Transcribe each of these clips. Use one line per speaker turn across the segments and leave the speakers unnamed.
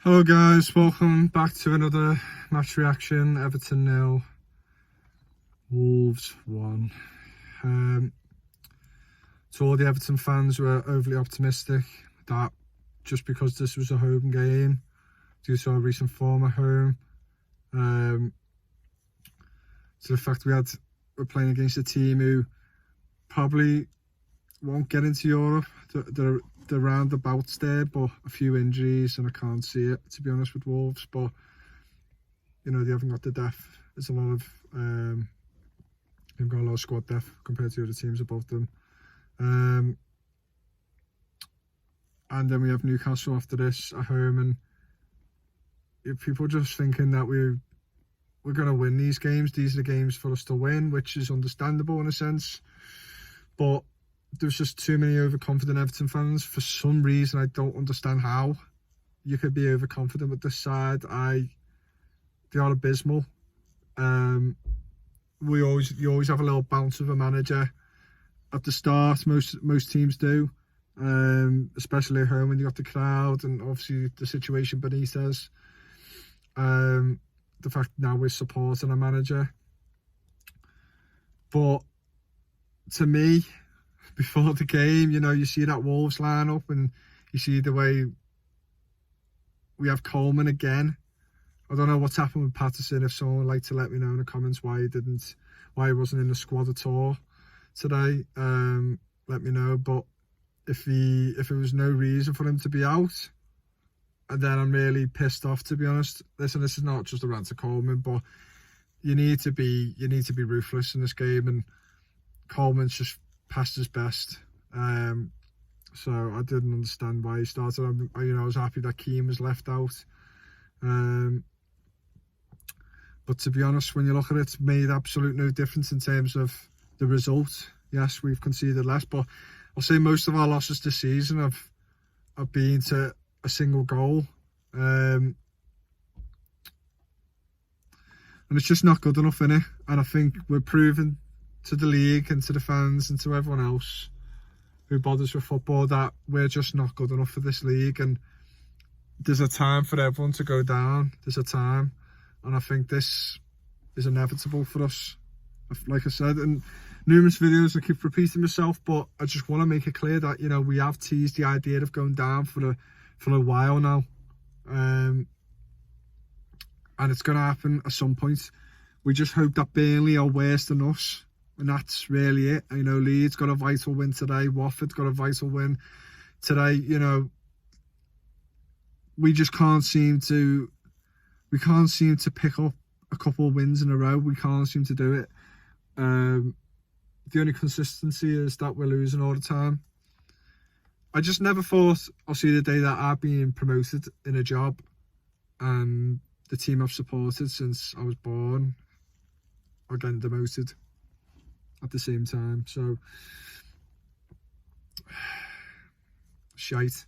Hello guys, welcome back to another match reaction. Everton 0, Wolves 1. To all the Everton fans who are overly optimistic that just because this was a home game due to our recent form at home, to the fact we're playing against a team who probably won't get into Europe. The roundabouts there, but a few injuries and I can't see it, to be honest, with Wolves. But you know, they haven't got the depth. There's a lot of they've got a lot of squad depth compared to the other teams above them. And then we have Newcastle after this at home, and if people are just thinking that we're going to win these games, these are the games for us to win, which is understandable in a sense, but there's just too many overconfident Everton fans. For some reason, I don't understand how you could be overconfident with this side. They are abysmal. You always have a little bounce of a manager at the start. Most teams do, especially at home when you got the crowd and obviously the situation beneath us. The fact now we're supporting a manager, but to me, before the game, you know, you see that Wolves lineup and you see the way we have Coleman again. I don't know what's happened with Patterson. If someone would like to let me know in the comments why he wasn't in the squad at all today, let me know. But if there was no reason for him to be out, and then I'm really pissed off, to be honest. Listen, this is not just a rant to Coleman, but you need to be ruthless in this game, and Coleman's just past his best. So I didn't understand why he started. I was happy that Keane was left out. But to be honest, when you look at it, it's made absolute no difference in terms of the result. Yes, we've conceded less, but I'll say most of our losses this season have been to a single goal. And it's just not good enough, innit? And I think we're proving to the league and to the fans and to everyone else who bothers with football that we're just not good enough for this league, and there's a time for everyone to go down. There's a time, and I think this is inevitable for us. Like I said in numerous videos, I keep repeating myself, but I just want to make it clear that, you know, we have teased the idea of going down for a while now, and it's going to happen at some point. We just hope that Burnley are worse than us. And that's really it. You know, Leeds got a vital win today. Watford got a vital win today. You know, we just can't seem to pick up a couple of wins in a row. We can't seem to do it. The only consistency is that we're losing all the time. I just never thought I'll see the day that I've been promoted in a job, and the team I've supported since I was born are getting demoted at the same time. So shite.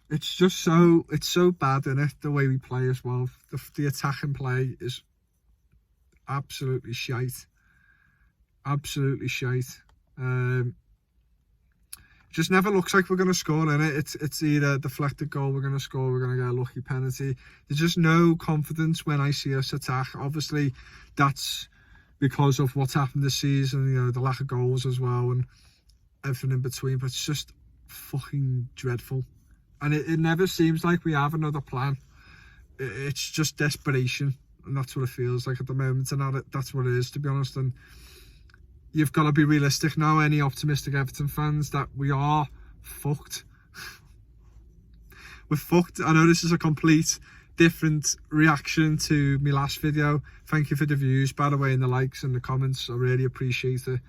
It's so bad, innit, the way we play as well. The attacking play is absolutely shite. Absolutely shite. It just never looks like we're going to score, innit? It's either deflected goal we're going to score, we're going to get a lucky penalty. There's just no confidence when I see us attack. Obviously, that's because of what's happened this season, you know, the lack of goals as well and everything in between. But it's just fucking dreadful. And it never seems like we have another plan. It's just desperation. And that's what it feels like at the moment. And that's what it is, to be honest. And you've got to be realistic now, any optimistic Everton fans, that we are fucked. We're fucked. I know this is a complete different reaction to my last video. Thank you for the views, by the way, and the likes and the comments. I really appreciate it.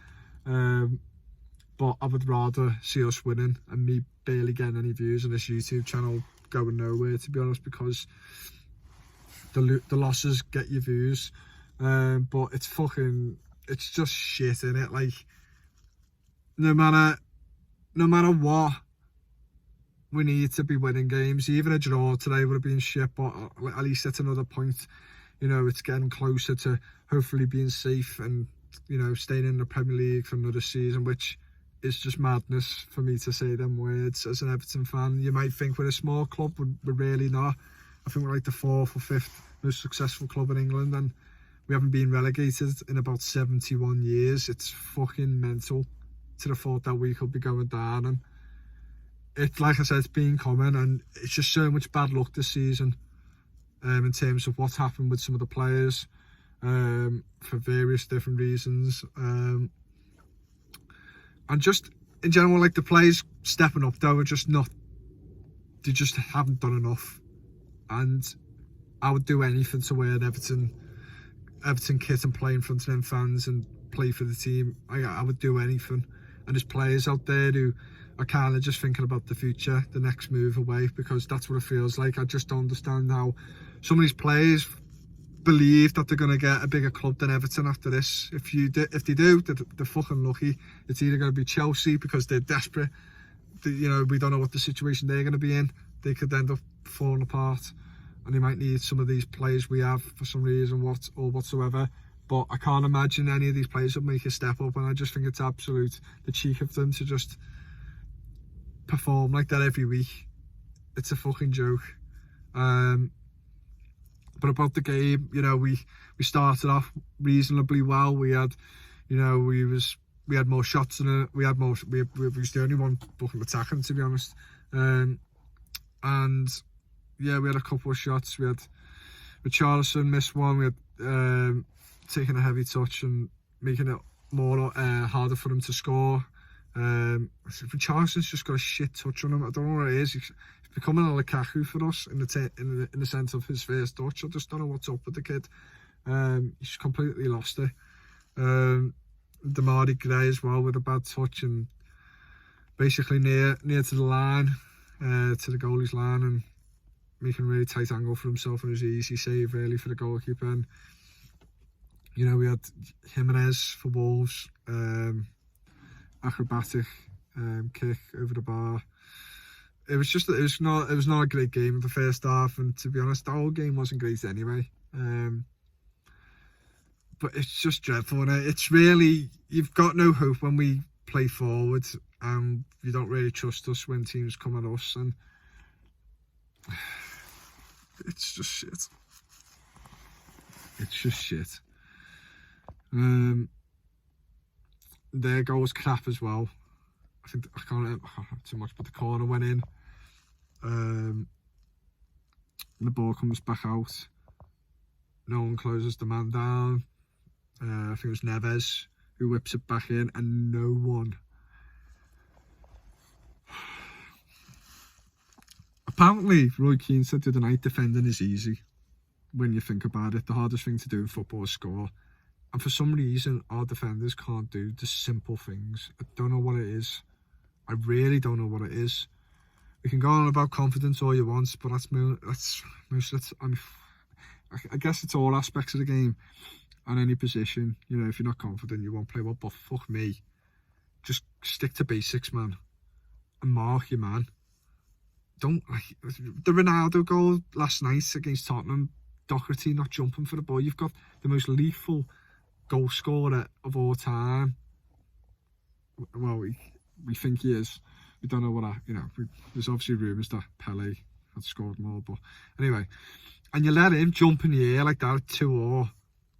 But I would rather see us winning and me barely getting any views on this YouTube channel going nowhere, to be honest, because the losses get you views. But it's just shit, innit? Like, no matter what, we need to be winning games. Even a draw today would have been shit, but at least it's another point. You know, it's getting closer to hopefully being safe and, you know, staying in the Premier League for another season, which it's just madness for me to say them words as an Everton fan. You might think we're a small club, but we're really not. I think we're like the 4th or 5th most successful club in England, and we haven't been relegated in about 71 years. It's fucking mental to the thought that we could be going down. And it's, like I said, it's been common, and it's just so much bad luck this season in terms of what's happened with some of the players for various different reasons. And just in general, like the players stepping up though are just not, they just haven't done enough. And I would do anything to wear an Everton kit and play in front of them fans and play for the team. I would do anything. And there's players out there who are kind of just thinking about the future, the next move away, because that's what it feels like. I just don't understand how some of these players believe that they're going to get a bigger club than Everton after this. If they do, they're fucking lucky. It's either going to be Chelsea because they're desperate. We don't know what the situation they're going to be in. They could end up falling apart, and they might need some of these players we have for some reason or whatsoever. But I can't imagine any of these players would make a step up, and I just think it's absolute the cheek of them to just perform like that every week. It's a fucking joke. But about the game, we started off reasonably well. We had, we had more shots than it. We was the only one fucking attacking, to be honest. And yeah, we had a couple of shots. We had Richarlison missed one. We had taking a heavy touch and making it more harder for him to score. Richarlison's just got a shit touch on him. I don't know what it is. He's becoming a Lukaku for us in the sense of his first touch. I just don't know what's up with the kid. He's completely lost it. Damari Gray as well with a bad touch and basically near to the line, to the goalie's line, and making a really tight angle for himself, and it was an easy save really for the goalkeeper. And we had Jimenez for Wolves, acrobatic kick over the bar. It was not a great game in the first half, and to be honest, the whole game wasn't great anyway. But it's just dreadful, and it's really, you've got no hope when we play forward, and you don't really trust us when teams come at us, and it's just shit. It's just shit. Their goal was crap as well. I can't have too much, but the corner went in. And the ball comes back out. No one closes the man down. I think it was Neves who whips it back in, and no one. Apparently, Roy Keane said the other night, defending is easy. When you think about it, the hardest thing to do in football is score. And for some reason, our defenders can't do the simple things. I don't know what it is. I really don't know what it is. We can go on about confidence all you want, but I guess it's all aspects of the game and any position. If you're not confident, you won't play well. But fuck me, just stick to basics, man, and mark your man. Don't, like the Ronaldo goal last night against Tottenham. Doherty not jumping for the ball. You've got the most lethal goal scorer of all time. Well, we think he is. We don't know what there's obviously rumours that Pele had scored more, but anyway. And you let him jump in the air like that at 2-0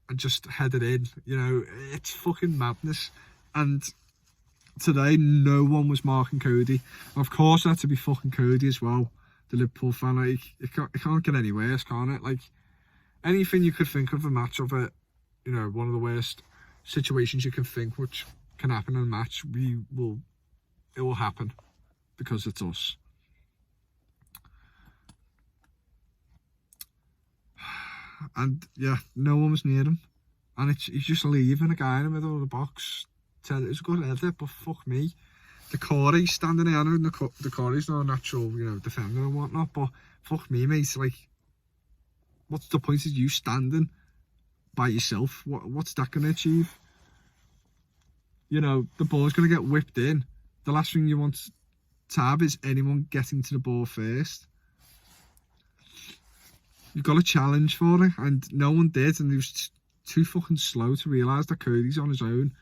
and just head it in. It's fucking madness. And today, no one was marking Cody. And of course, it had to be fucking Cody as well, the Liverpool fan. Like, it can't get any worse, can it? Like, anything you could think of a match of it, one of the worst situations you can think which can happen in a match, it will happen because it's us. And yeah, no one was near him, and he's just leaving a guy in the middle of the box. It was a good edit, but fuck me, the Corey standing there, and the Corey's not a natural defender and whatnot, but fuck me, mate, like, what's the point of you standing by yourself? What's that going to achieve? The ball's going to get whipped in. The last thing you want to have is anyone getting to the ball first. You've got a challenge for it, and no one did, and he was too fucking slow to realise that Cody's on his own,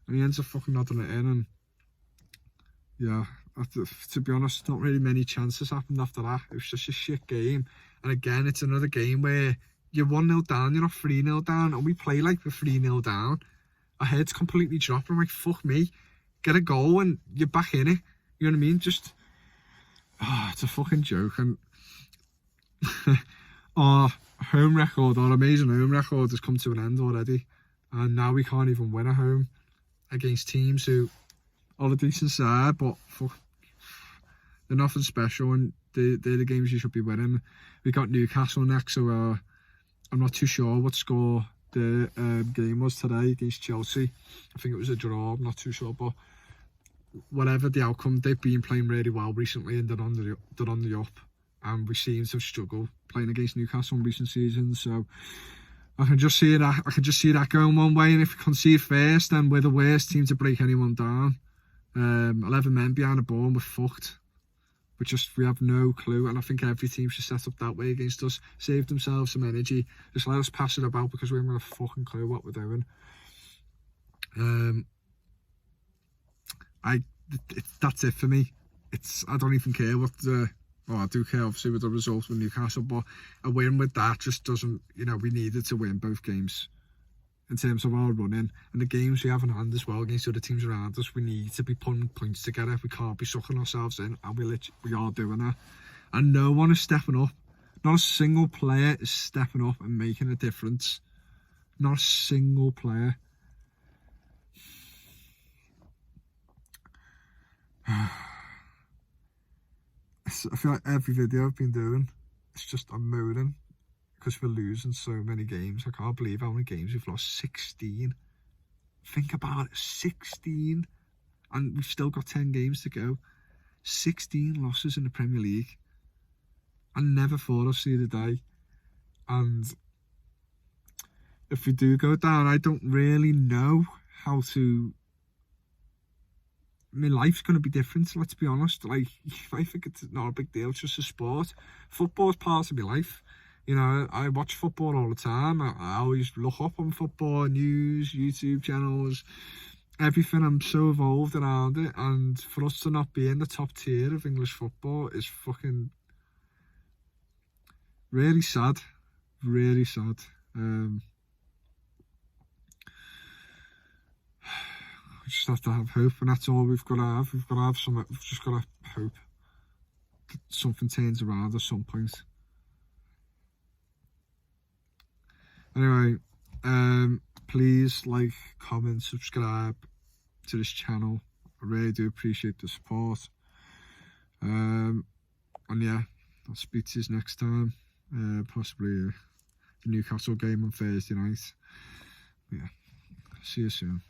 and he ends up fucking nodding it in, and yeah, to be honest, not really many chances happened after that. It was just a shit game. And again, it's another game where you're 1-0 down, you're not 3-0 down, and we play like we're 3-0 down. Our heads completely drop. I'm like, fuck me, get a goal and you're back in it. You know what I mean? Just, it's a fucking joke. And our home record, our amazing home record, has come to an end already. And now we can't even win at home against teams who are a decent side, but fuck, they're nothing special, and they're the games you should be winning. We got Newcastle next, so I'm not too sure what score the game was today against Chelsea. I think it was a draw, I'm not too sure, but whatever the outcome, they've been playing really well recently, and they're on the up, and we seem to struggle playing against Newcastle in recent seasons. So I can just see that going one way, and if we concede first, then we're the worst team to break anyone down. 11 men behind the ball and we're fucked. We have no clue, and I think every team should set up that way against us, save themselves some energy, just let us pass it about, because we haven't got a fucking clue what we're doing. That's it for me. I don't even care what I do care obviously with the result with Newcastle, but a win with that just doesn't, we needed to win both games in terms of our running, and the games we have in hand as well against other teams around us. We need to be putting points together. We can't be sucking ourselves in, and we are doing that. And no one is stepping up. Not a single player is stepping up and making a difference. Not a single player. I feel like every video I've been doing, it's just I'm moaning because we're losing so many games. I can't believe how many games we've lost. 16. Think about it, 16. And we've still got 10 games to go. 16 losses in the Premier League. I never thought I'd see the day. And if we do go down, I don't really know how to... My life's going to be different, let's be honest. Like, I think it's not a big deal, it's just a sport. Football's part of my life. I watch football all the time. I always look up on football, news, YouTube channels, everything. I'm so involved around it, and for us to not be in the top tier of English football is fucking really sad. Really sad. We just have to have hope, and that's all we've got to have. We've just got to hope that something turns around at some point. Anyway, please like, comment, subscribe to this channel. I really do appreciate the support. And yeah, I'll speak to you next time. Possibly the Newcastle game on Thursday night. Yeah, see you soon.